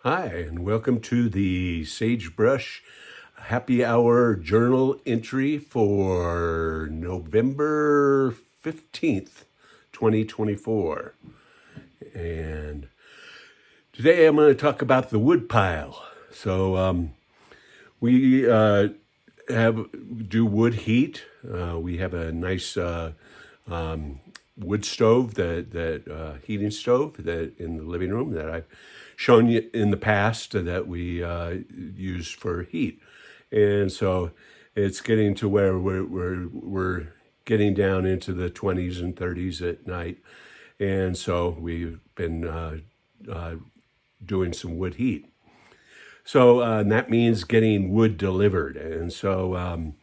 Hi, and welcome to the Sagebrush Happy Hour Journal entry for November 15th, 2024. And today I'm going to talk about the woodpile. We do wood heat. We have a nice wood stove, that heating stove that in the living room that I've shown you in the past that we use for heat, and so it's getting to where we're getting down into the 20s and 30s at night, and so we've been doing some wood heat. So and that means getting wood delivered, and so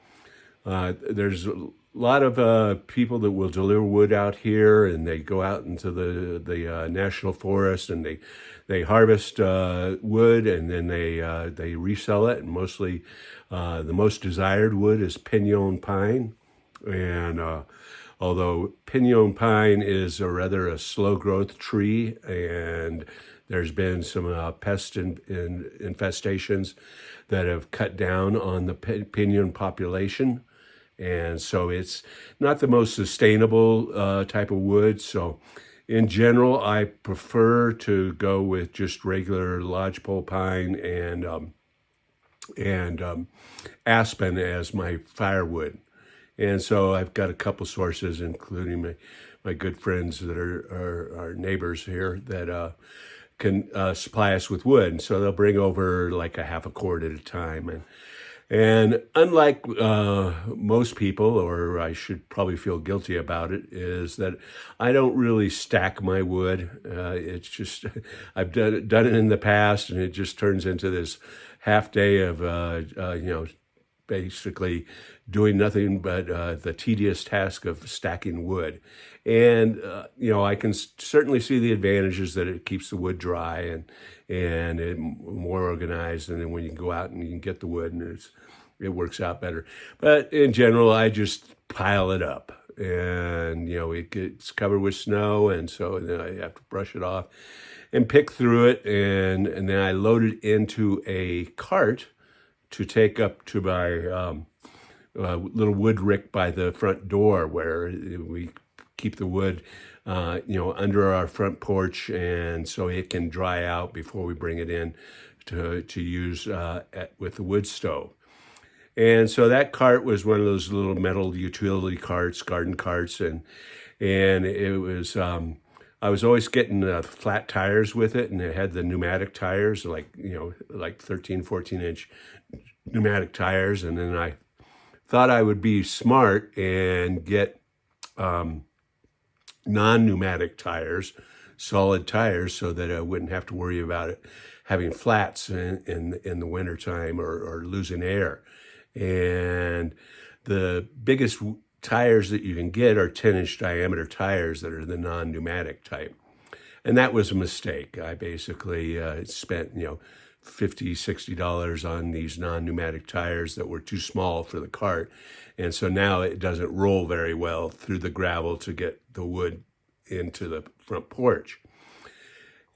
there's a lot of people that will deliver wood out here, and they go out into the national forest and they harvest wood, and then they resell it. And mostly, the most desired wood is pinon pine, and although pinon pine is a slow growth tree, and there's been some pest infestations that have cut down on the pinon population. And so it's not the most sustainable type of wood. So in general, I prefer to go with just regular lodgepole pine and aspen as my firewood. And so I've got a couple sources, including my good friends that are neighbors here that can supply us with wood. And so they'll bring over like a half a cord at a time. And unlike most people, or I should probably feel guilty about it, is that I don't really stack my wood. It's just, I've done it in the past, and it just turns into this half day of, basically doing nothing but the tedious task of stacking wood. And I can certainly see the advantages that it keeps the wood dry and it more organized, and then when you go out and you can get the wood, and it works out better. But in general, I just pile it up, and it gets covered with snow, and so then I have to brush it off and pick through it, and then I load it into a cart to take up to my little wood rick by the front door, where we keep the wood, under our front porch, and so it can dry out before we bring it in to use with the wood stove. And so that cart was one of those little metal utility carts, garden carts, and it was. I was always getting flat tires with it, and it had the pneumatic tires, like 13, 14-inch pneumatic tires. And then I thought I would be smart and get non-pneumatic tires, solid tires, so that I wouldn't have to worry about it having flats in the wintertime or losing air. And the biggest tires that you can get are 10-inch diameter tires that are the non-pneumatic type. And that was a mistake. I basically spent, $50, $60 on these non-pneumatic tires that were too small for the cart. And so now it doesn't roll very well through the gravel to get the wood into the front porch.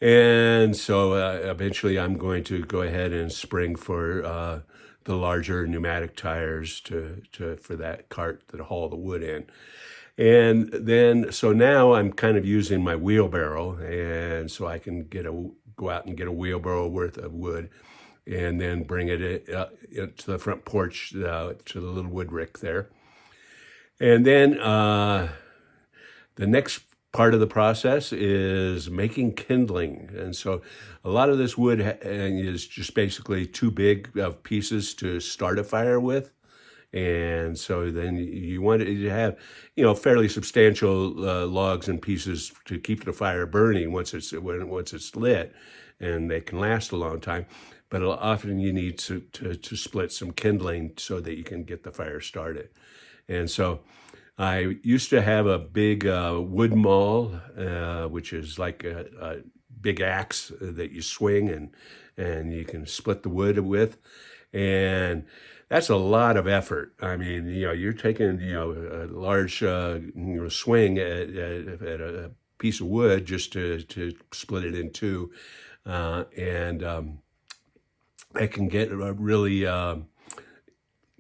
And so eventually I'm going to go ahead and spring for the larger pneumatic tires for that cart that haul the wood in. And then, so now I'm kind of using my wheelbarrow, and so I can go out and get a wheelbarrow worth of wood, and then bring it to the front porch, to the little wood rick there. And then the next part of the process is making kindling. And so a lot of this wood is just basically too big of pieces to start a fire with. And so then you want to have, fairly substantial logs and pieces to keep the fire burning once it's lit, and they can last a long time. But often you need to split some kindling so that you can get the fire started. And so I used to have a big wood maul, which is like a big axe that you swing and you can split the wood with. And that's a lot of effort. I mean, you're taking, a large, swing at a piece of wood just to split it in two. and it can get really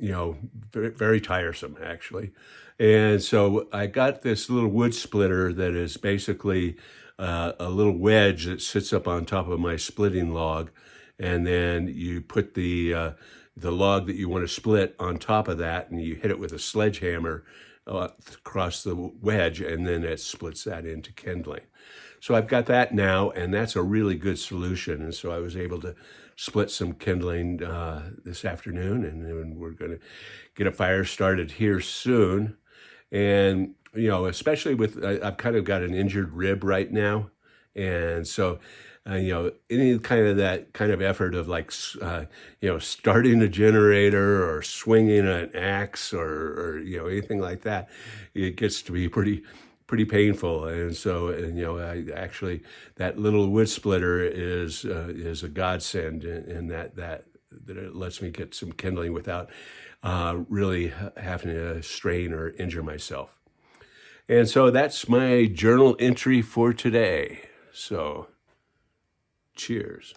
very, very tiresome actually. And so I got this little wood splitter that is basically a little wedge that sits up on top of my splitting log, and then you put the log that you want to split on top of that, and you hit it with a sledgehammer across the wedge, and then it splits that into kindling. So I've got that now, and that's a really good solution. And so I was able to split some kindling this afternoon, and then we're going to get a fire started here soon. And, especially I've kind of got an injured rib right now. And so, any kind of that kind of effort of like, starting a generator or swinging an axe or anything like that, it gets to be pretty painful. And so, I actually, that little wood splitter is a godsend in that it lets me get some kindling without really having to strain or injure myself. And so that's my journal entry for today. So cheers.